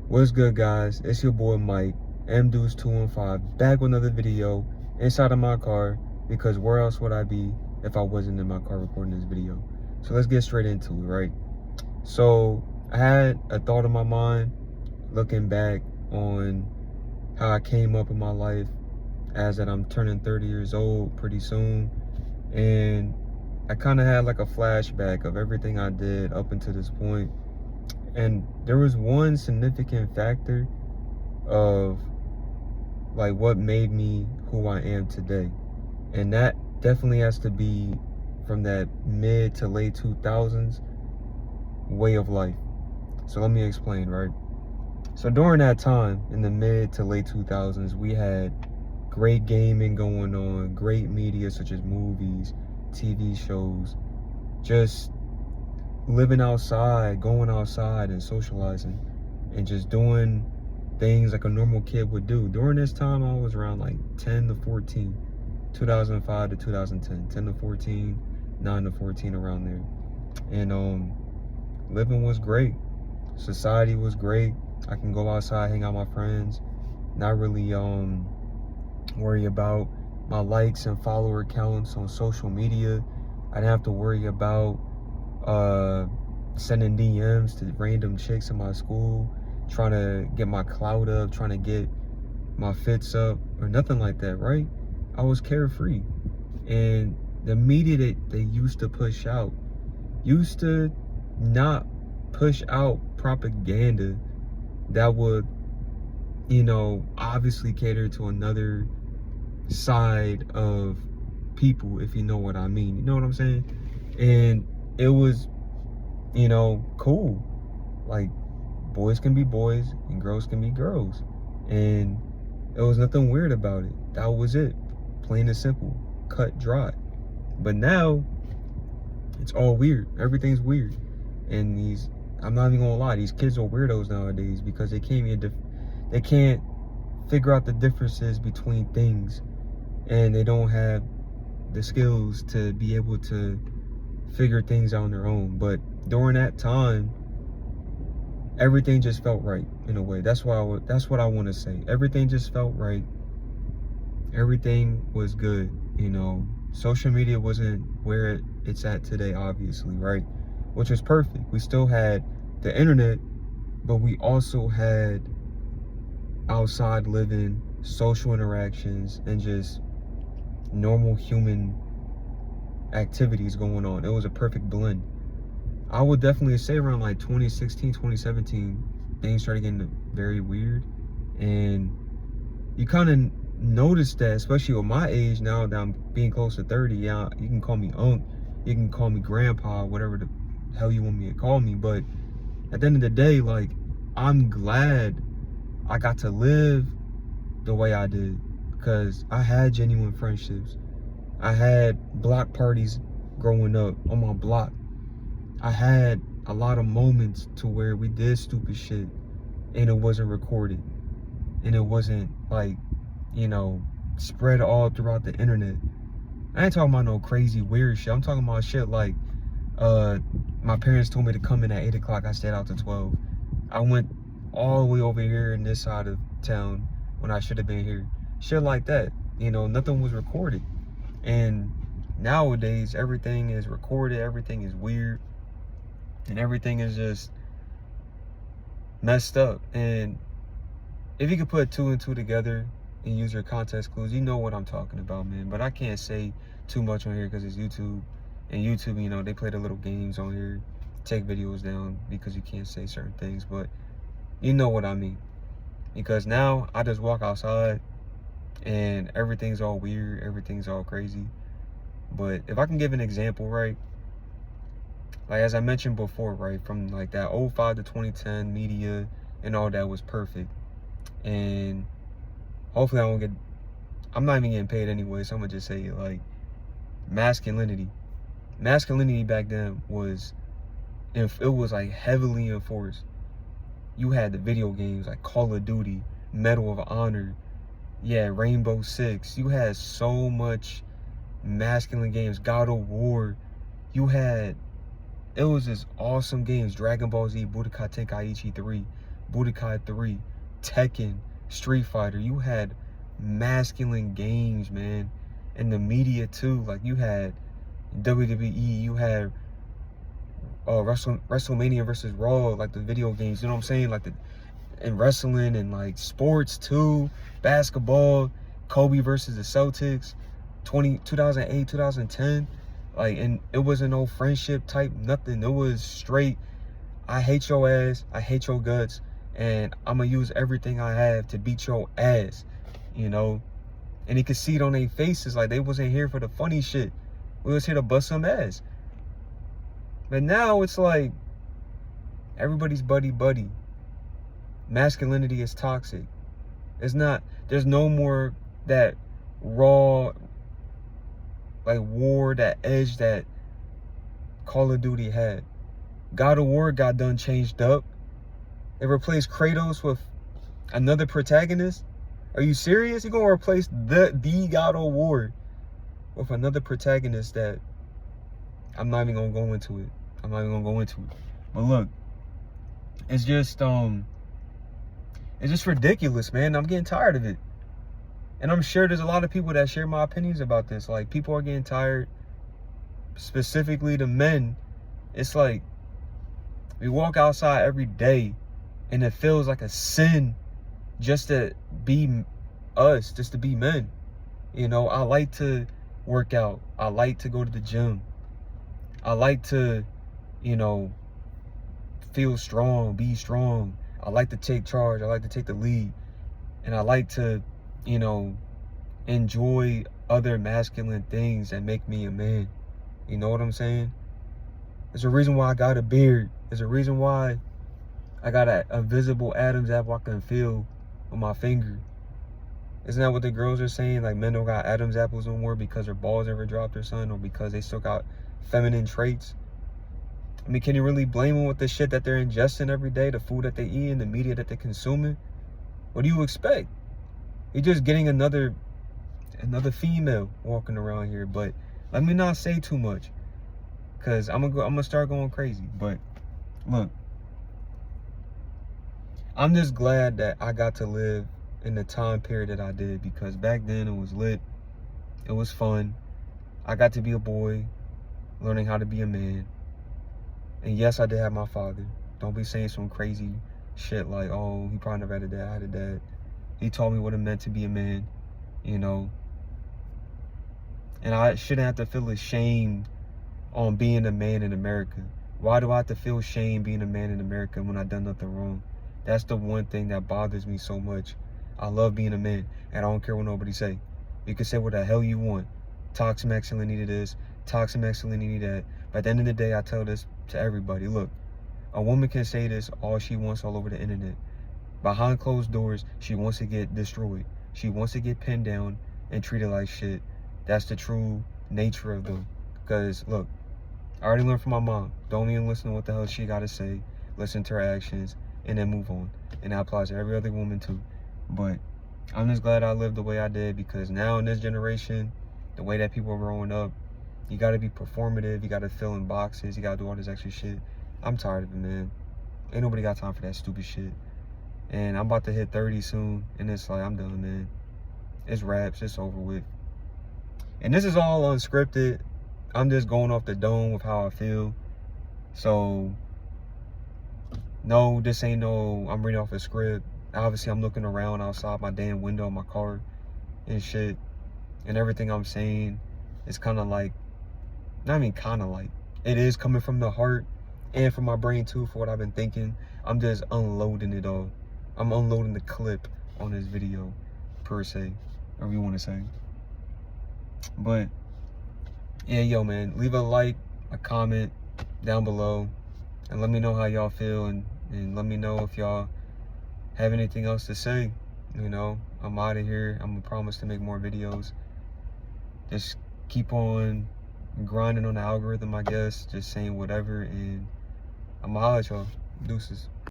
What's good, guys? It's your boy Mike, MDudes215, back with another video inside of my car, because where else would I be if I wasn't in my car recording this video? So let's get straight into it, right? So I had a thought in my mind looking back on how I came up in my life, as that I'm turning 30 years old pretty soon, and I kind of had like a flashback of everything I did up until this point. And there was one significant factor of like what made me who I am today. And that definitely has to be from that mid to late 2000s way of life. So let me explain, right? So during that time, in the mid to late 2000s, we had great gaming going on, great media such as movies, TV shows, just living outside, going outside and socializing and just doing things like a normal kid would do. During this time, I was around like 10 to 14, 2005 to 2010, 10 to 14, 9 to 14, around there. And living was great. Society was great. I can go outside, hang out with my friends, not really worry about my likes and follower counts on social media. I didn't have to worry about sending DMs to random chicks in my school, trying to get my clout up, trying to get my fits up, or nothing like that, right? I was carefree. And the media that they used to push out used to not push out propaganda that would, obviously cater to another side of people, if you know what I mean. You know what I'm saying? And it was, cool. Like, boys can be boys and girls can be girls. And there was nothing weird about it. That was it. Plain and simple. Cut dry. But now, it's all weird. Everything's weird. And I'm not even gonna lie, these kids are weirdos nowadays because they can't figure out the differences between things. And they don't have the skills to be able to figure things out on their own. But during that time, everything just felt right in a way. That's what I want to say. Everything just felt right. Everything was good. Social media wasn't where it's at today, obviously, right? Which was perfect. We still had the internet, but we also had outside living, social interactions, and just normal human activities going on. It was a perfect blend. I would definitely say around like 2016, 2017, things started getting very weird. And you kind of notice that, especially with my age now that I'm being close to 30. Yeah, you can call me Unc, you can call me Grandpa, whatever the hell you want me to call me. But at the end of the day, like, I'm glad I got to live the way I did, because I had genuine friendships. I had block parties growing up on my block. I had a lot of moments to where we did stupid shit and it wasn't recorded. And it wasn't like, spread all throughout the internet. I ain't talking about no crazy weird shit. I'm talking about shit like, my parents told me to come in at 8 o'clock. I stayed out to 12. I went all the way over here in this side of town when I should have been here. Shit like that. Nothing was recorded. And nowadays, everything is recorded, everything is weird, and everything is just messed up. And if you could put two and two together and use your context clues, you know what I'm talking about, man. But I can't say too much on here because it's YouTube. And YouTube, they play the little games on here, take videos down because you can't say certain things. But you know what I mean. Because now I just walk outside and everything's all weird, everything's all crazy. But if I can give an example, right? Like, as I mentioned before, right, from like that 05 to 2010 media and all that was perfect. And hopefully I'm not even getting paid anyway, so I'm gonna just say it, like, masculinity back then was, it was like heavily enforced. You had the video games like Call of Duty, Medal of Honor, yeah, Rainbow Six. You had so much masculine games. God of War. It was just awesome games. Dragon Ball Z, Budokai Tenkaichi 3. Budokai 3, Tekken, Street Fighter. You had masculine games, man. And the media too. Like, you had WWE, you had WrestleMania versus Raw, like the video games, you know what I'm saying? Like and wrestling and like sports too, basketball, Kobe versus the Celtics, 2008, 2010. Like, and it wasn't no friendship type, nothing. It was straight, I hate your ass, I hate your guts, and I'm gonna use everything I have to beat your ass, you know? And you could see it on their faces, like they wasn't here for the funny shit. We was here to bust some ass. But now it's like everybody's buddy. Masculinity is toxic. It's not, there's no more that raw, like war, that edge that Call of Duty had. God of War got done changed up. They replaced Kratos with another protagonist. Are you serious? You're gonna replace the God of War with another protagonist that I'm not even gonna go into it. But look, it's just ridiculous, man. I'm getting tired of it. And I'm sure there's a lot of people that share my opinions about this. Like, people are getting tired, specifically the men. It's like, we walk outside every day and it feels like a sin just to be us, just to be men. You know, I like to work out. I like to go to the gym. I like to, you know, feel strong, be strong. I like to take charge. I like to take the lead. And I like to, you know, enjoy other masculine things that make me a man. You know what I'm saying? There's a reason why I got a beard. There's a reason why I got a visible Adam's apple I can feel on my finger. Isn't that what the girls are saying? Like, men don't got Adam's apples no more because their balls never dropped or something, or because they still got feminine traits. I mean, can you really blame them with the shit that they're ingesting every day, the food that they eat, and the media that they're consuming? What do you expect? You're just getting another female walking around here. But let me not say too much, cause I'm gonna start going crazy. But look, I'm just glad that I got to live in the time period that I did, because back then it was lit, it was fun. I got to be a boy, learning how to be a man. And yes, I did have my father. Don't be saying some crazy shit like, oh, he probably never had a dad. I had a dad. He taught me what it meant to be a man, you know. And I shouldn't have to feel ashamed on being a man in America. Why do I have to feel shame being a man in America when I've done nothing wrong? That's the one thing that bothers me so much. I love being a man, and I don't care what nobody say. You can say what the hell you want. Toxic masculinity this, toxic masculinity that. But at the end of the day, I tell this to everybody. Look, a woman can say this all she wants all over the internet. Behind closed doors, she wants to get destroyed. She wants to get pinned down and treated like shit. That's the true nature of them. Because, look, I already learned from my mom. Don't even listen to what the hell she got to say. Listen to her actions and then move on. And that applies to every other woman too. But I'm just glad I lived the way I did, because now in this generation, the way that people are growing up, you got to be performative. You got to fill in boxes. You got to do all this extra shit. I'm tired of it, man. Ain't nobody got time for that stupid shit. And I'm about to hit 30 soon. And it's like, I'm done, man. It's raps. It's over with. And this is all unscripted. I'm just going off the dome with how I feel. So, no, this ain't no, I'm reading off a script. Obviously, I'm looking around outside my damn window of my car and shit. And everything I'm saying is kind of like, not even kind of like, it is coming from the heart and from my brain too, for what I've been thinking. I'm just unloading it all. I'm unloading the clip on this video, per se, whatever you want to say. But yeah, yo, man, leave a like, a comment down below, and let me know how y'all feel, and let me know if y'all have anything else to say. You know, I'm out of here. I'm gonna promise to make more videos. Just keep on grinding on the algorithm, I guess, just saying whatever, and I'm gonna holler at y'all. Deuces.